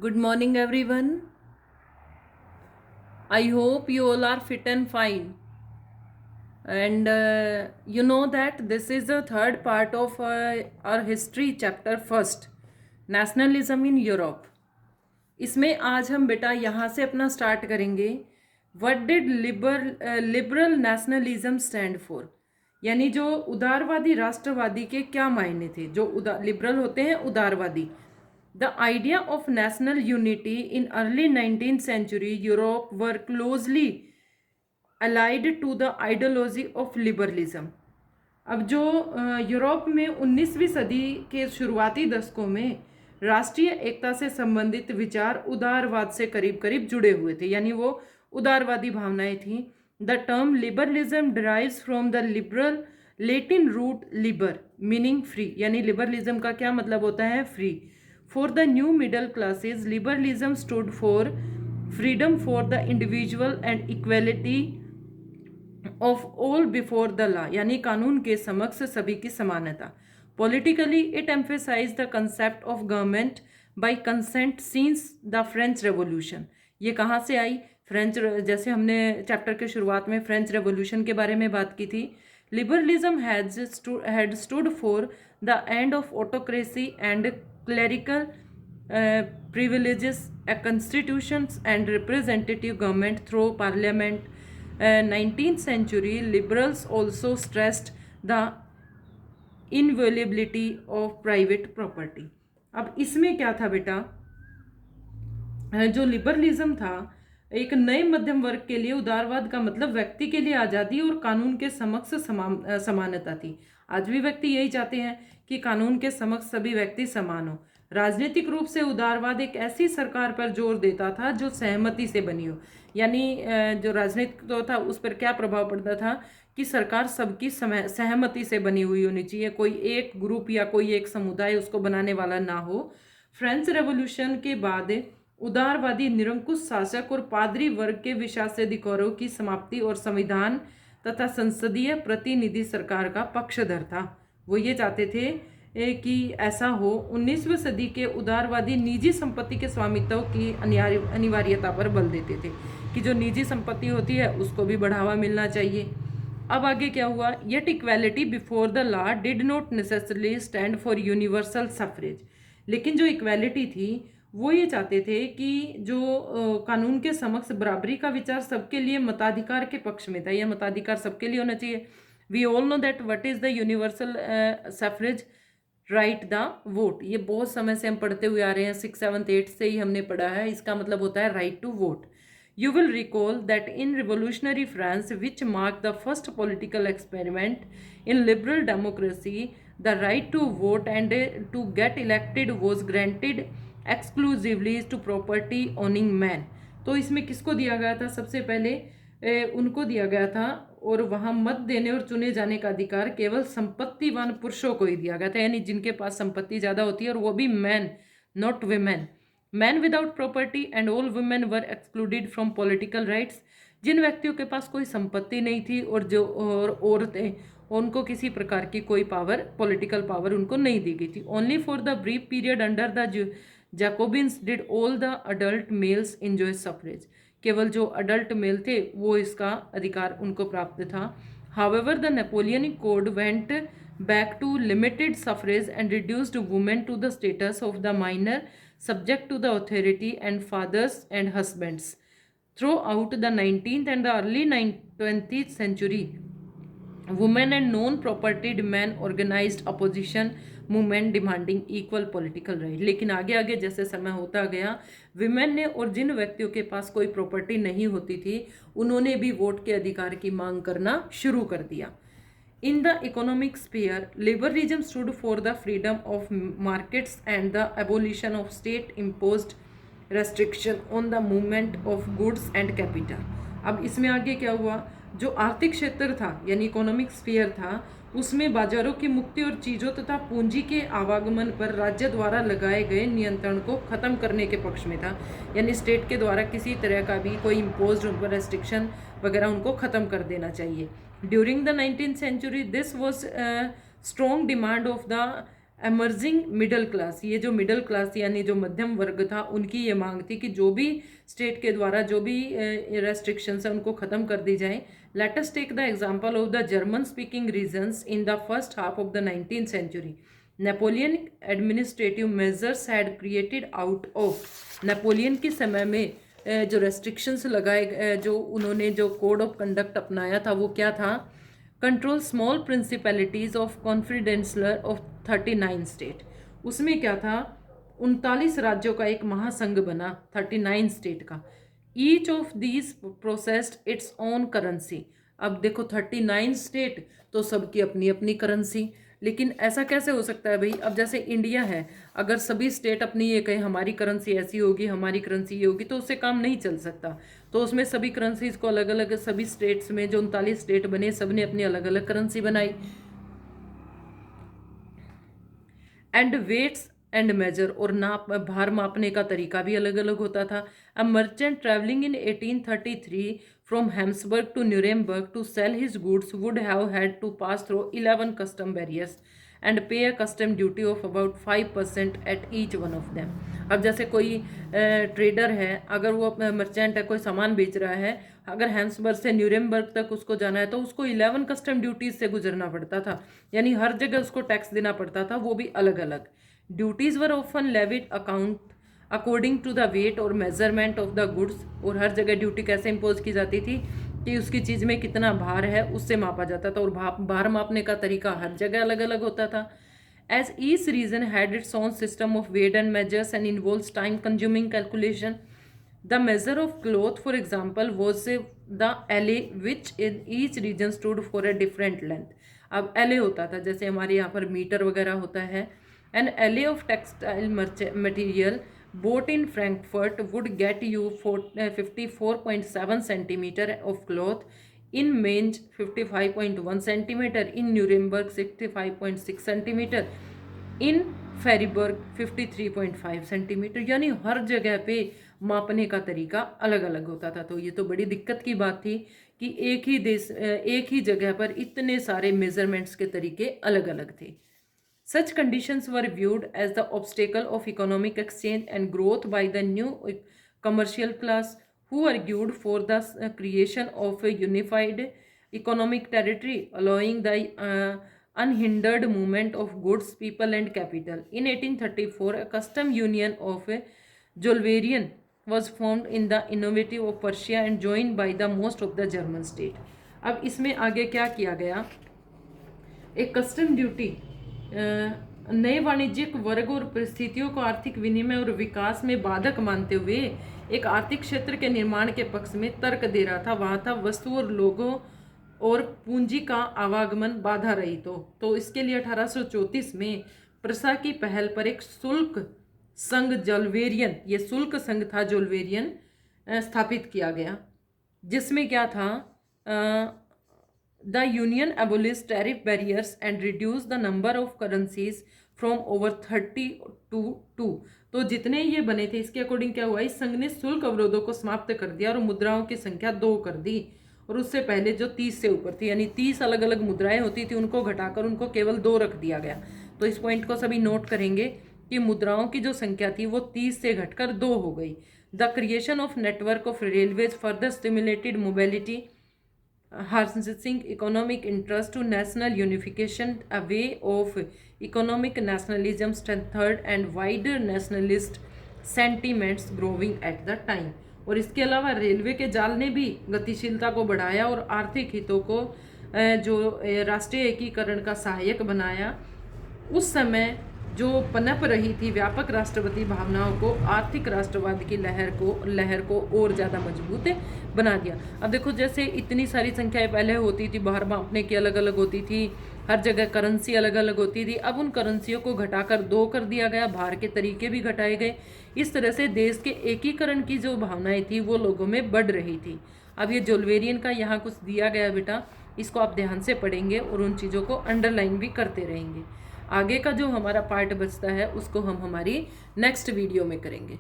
Good morning, everyone. I hope you all are fit and fine. And you know that this is the third part of our history chapter first, nationalism in Europe. इसमें आज हम बेटा यहाँ से अपना start करेंगे. What did liberal nationalism stand for, यानी जो उदारवादी राष्ट्रवादी के क्या मायने थे. जो लिबरल होते हैं उदारवादी. The idea of national unity in early 19th century Europe were closely allied to the ideology of liberalism. अब जो यूरोप में 19वीं सदी के शुरुआती दशकों में राष्ट्रीय एकता से संबंधित विचार उदारवाद से करीब करीब जुड़े हुए थे, यानी वो उदारवादी भावनाएं थीं. The term liberalism derives from the liberal Latin root liber meaning free, यानी लिबरलिज्म का क्या मतलब होता है, free. For the new middle classes, liberalism stood for freedom for the individual and equality of all before the law, यानी कानून के समक्ष सभी की समानता. Politically, it emphasized the concept of government by consent since the French Revolution. ये कहाँ से आई? फ्रेंच, जैसे हमने चैप्टर के शुरुआत में फ्रेंच रेवोल्यूशन के बारे में बात की थी. Liberalism had stood for the end of autocracy and clerical privileges, a constitutions and representative government through parliament. 19th century liberals also stressed the inviolability of private property. अब इसमें क्या था बेटा, जो लिबरलिज्म था एक नए मध्यम वर्ग के लिए उदारवाद का मतलब व्यक्ति के लिए आज़ादी और कानून के समक्ष समानता थी. आज भी व्यक्ति यही चाहते हैं कि कानून के समक्ष सभी व्यक्ति समान हो. राजनीतिक रूप से उदारवाद एक ऐसी सरकार पर जोर देता था जो सहमति से बनी हो, यानी जो राजनीतिक तो था उस पर क्या प्रभाव पड़ता था कि सरकार सबकी सहमति से बनी हुई होनी चाहिए, कोई एक ग्रुप या कोई एक समुदाय उसको बनाने वाला ना हो. फ्रेंच रेवोल्यूशन के बाद उदारवादी निरंकुश शासक और पादरी वर्ग के विशासधिकारों की समाप्ति और संविधान तथा संसदीय प्रतिनिधि सरकार का पक्षधर था. वो ये चाहते थे कि ऐसा हो. 19वीं सदी के उदारवादी निजी संपत्ति के स्वामित्व की अनिवार्यता पर बल देते थे कि जो निजी संपत्ति होती है उसको भी बढ़ावा मिलना चाहिए. अब आगे क्या हुआ, yet equality before the law did not necessarily stand for universal suffrage. लेकिन जो इक्वालिटी थी वो ये चाहते थे कि जो कानून के समक्ष बराबरी का विचार सबके लिए मताधिकार के पक्ष में था. यह मताधिकार सबके लिए होना चाहिए. We all know that what is the universal suffrage, right the vote. ये बहुत समय से हम पढ़ते हुए आ रहे हैं, 6th 7th 8th से ही हमने पढ़ा है. इसका मतलब होता है right to vote. You will recall that in revolutionary France, which marked the first political experiment in liberal democracy, the right to vote and to get elected was granted exclusively to property owning men. तो इसमें किसको दिया गया था, सबसे पहले उनको दिया गया था और वहाँ मत देने और चुने जाने का अधिकार केवल संपत्तिवान पुरुषों को ही दिया गया था, यानी जिनके पास संपत्ति ज़्यादा होती है, और वो भी man, not women. Man without property and all women were excluded from political rights. जिन व्यक्तियों के पास कोई संपत्ति नहीं थी और जो औरतें, उनको किसी प्रकार की कोई पावर, पॉलिटिकल पावर उनको नहीं दी गई थी. Only for the brief period under the Jacobins did all the adult males enjoy suffrage. केवल जो अडल्ट मेल थे वो इसका अधिकार उनको प्राप्त था. However the Napoleonic code went back to limited suffrage and reduced women to the status of the minor, subject to the authority and fathers and husbands. Throughout the 19th and the early 20th century, women and non-propertied men organized opposition movement demanding equal political right. लेकिन आगे आगे जैसे समय होता गया, women ने और जिन व्यक्तियों के पास कोई प्रॉपर्टी नहीं होती थी उन्होंने भी वोट के अधिकार की मांग करना शुरू कर दिया. In the economic sphere, liberalism stood for the freedom of markets and the abolition of state-imposed restriction on the movement of goods and capital. अब इसमें आगे क्या हुआ, जो आर्थिक क्षेत्र था यानी इकोनॉमिक स्फीयर था, उसमें बाजारों की मुक्ति और चीज़ों तथा पूंजी के आवागमन पर राज्य द्वारा लगाए गए नियंत्रण को खत्म करने के पक्ष में था. यानी स्टेट के द्वारा किसी तरह का भी कोई इम्पोज्ड उन पर रेस्ट्रिक्शन वगैरह उनको ख़त्म कर देना चाहिए. During the 19th century, this was a strong demand of the emerging middle class, ये जो मिडिल क्लास यानी जो मध्यम वर्ग था, उनकी ये मांग थी कि जो भी स्टेट के द्वारा जो भी रेस्ट्रिक्शंस है उनको ख़त्म कर दी जाए। Let us take the example of the German speaking regions in the first half of the 19th century. Napoleon administrative measures had created out of, Napoleon के समय में जो रेस्ट्रिक्शंस लगाए, जो उन्होंने जो कोड ऑफ कंडक्ट अपनाया था वो क्या था? Control small principalities of confederation of 39 state. उसमें क्या था? 39 राज्यों का एक महासंघ बना 39 स्टेट का। Each of these processed its own currency. अब देखो 39 स्टेट तो सबकी अपनी अपनी करेंसी, लेकिन ऐसा कैसे हो सकता है भाई? अब जैसे इंडिया है, अगर सभी स्टेट अपनी ये कहें हमारी करेंसी ऐसी होगी, हमारी करेंसी ये होगी, तो उससे काम नहीं चल सकता। तो उसमें सभी करेंसीज को अलग अलग, सभी स्टेट्स में जो 39 स्टेट बने, सब ने अपनी अलग अलग करेंसी बनाई। एंड वेट्स एंड मेजर, और नाप भार मापने का तरीका भी अलग अलग होता था। A merchant travelling in 1833 from Hamburg to Nuremberg to sell his goods would have had to pass through 11 custom barriers and pay a custom duty of about 5% at each one of them. अब जैसे कोई trader है, अगर वो merchant है, कोई सामान बेच रहा है, अगर हैम्सबर्ग से न्यूरेमबर्ग तक उसको जाना है तो उसको 11 कस्टम ड्यूटीज से गुजरना पड़ता था, यानी हर जगह उसको टैक्स देना पड़ता था, वो भी अलग अलग। Duties were often levied account according to the weight और मेजरमेंट ऑफ द गुड्स, और हर जगह ड्यूटी कैसे इम्पोज की जाती थी कि उसकी चीज़ में कितना भार है उससे मापा जाता था, और भार मापने का तरीका हर जगह अलग अलग होता था। As each region had its own system of weight and measures and involves time consuming calculation. The measure of cloth for example was the elle which in each region stood for a different length. अब elle होता था, जैसे हमारे यहाँ पर metre वगैरह होता है। एन एले of textile material bought in Frankfurt would get you 54.7 centimeter of cloth, in Mainz 55.1 centimeter, in Nuremberg 65.6 centimeter, in Freiburg 53.5 centimeter। यानी हर जगह पे मापने का तरीका अलग अलग होता था। तो ये तो बड़ी दिक्कत की बात थी कि एक ही जगह पर इतने सारे मेजरमेंट्स के तरीके अलग अलग थे। Such conditions were viewed as the obstacle of economic exchange and growth by the new commercial class, who argued for the creation of a unified economic territory, allowing the unhindered movement of goods, people and capital. In 1834, a custom union of Zollverein was formed in the innovative of Prussia and joined by the most of the German state। अब इसमें आगे क्या किया गया? एक custom duty नए वाणिज्यिक वर्ग और परिस्थितियों को आर्थिक विनिमय और विकास में बाधक मानते हुए एक आर्थिक क्षेत्र के निर्माण के पक्ष में तर्क दे रहा था। वहाँ था वस्तु और लोगों और पूंजी का आवागमन बाधा रहित हो। तो इसके लिए 1834 में प्रसा की पहल पर एक शुल्क संघ जोल्वेरियन, ये शुल्क संघ था जोल्वेरियन, स्थापित किया गया, जिसमें क्या था? The union abolished tariff barriers and reduced the number of currencies from over 30 to 2। तो जितने ये बने थे इसके अकॉर्डिंग क्या हुआ? इस संघ ने शुल्क अवरोधों को समाप्त कर दिया और मुद्राओं की संख्या 2 कर दी, और उससे पहले जो 30 से ऊपर थी, यानी 30 अलग अलग मुद्राएं होती थी, उनको घटाकर उनको केवल 2 रख दिया गया। तो इस पॉइंट को सभी नोट करेंगे कि मुद्राओं की जो संख्या थी वो 30 से घटकर 2 हो गई। The creation of network of railways further stimulated mobility, harnessing economic interest to national unification, a way of economic nationalism strengthened and wider nationalist sentiments growing at the time। और इसके अलावा रेलवे के जाल ने भी गतिशीलता को बढ़ाया और आर्थिक हितों को जो राष्ट्रीय एकीकरण का सहायक बनाया। उस समय जो पनप रही थी व्यापक राष्ट्रवादी भावनाओं को, आर्थिक राष्ट्रवाद की लहर को और ज़्यादा मजबूत बना दिया। अब देखो जैसे इतनी सारी संख्याएं पहले होती थी, भार मापने की अलग अलग होती थी, हर जगह करेंसी अलग अलग होती थी, अब उन करेंसियों को घटाकर 2 कर दिया गया, भार के तरीके भी घटाए गए। इस तरह से देश के एकीकरण की जो भावनाएं थी वो लोगों में बढ़ रही थी। अब ये जोल्वेरियन का यहाँ कुछ दिया गया बेटा, इसको आप ध्यान से पढ़ेंगे और उन चीज़ों को अंडरलाइन भी करते रहेंगे। आगे का जो हमारा पार्ट बचता है उसको हम हमारी नेक्स्ट वीडियो में करेंगे।